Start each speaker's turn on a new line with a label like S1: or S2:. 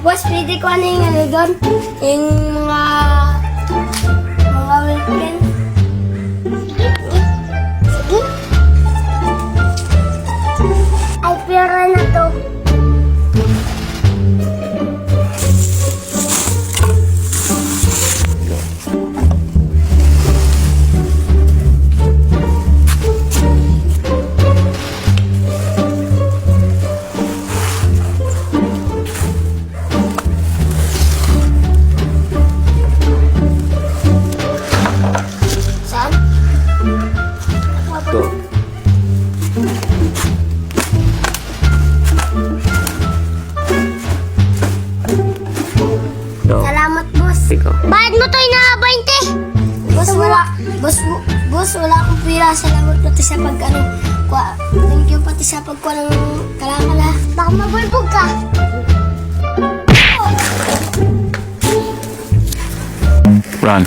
S1: Boss, pwede ko ano yung ano doon? Yung mga weapon. Sige. Ay, pera na to. Saan?
S2: Go. Go.
S1: Salamat, boss.
S2: Ikaw.
S1: Bayad mo to na 20. Boss, wala akong pira. Salamat pati sa pag ano. Thank you pati sa pagkuha ng kalakala. Baka mabulbog ka.
S2: Run.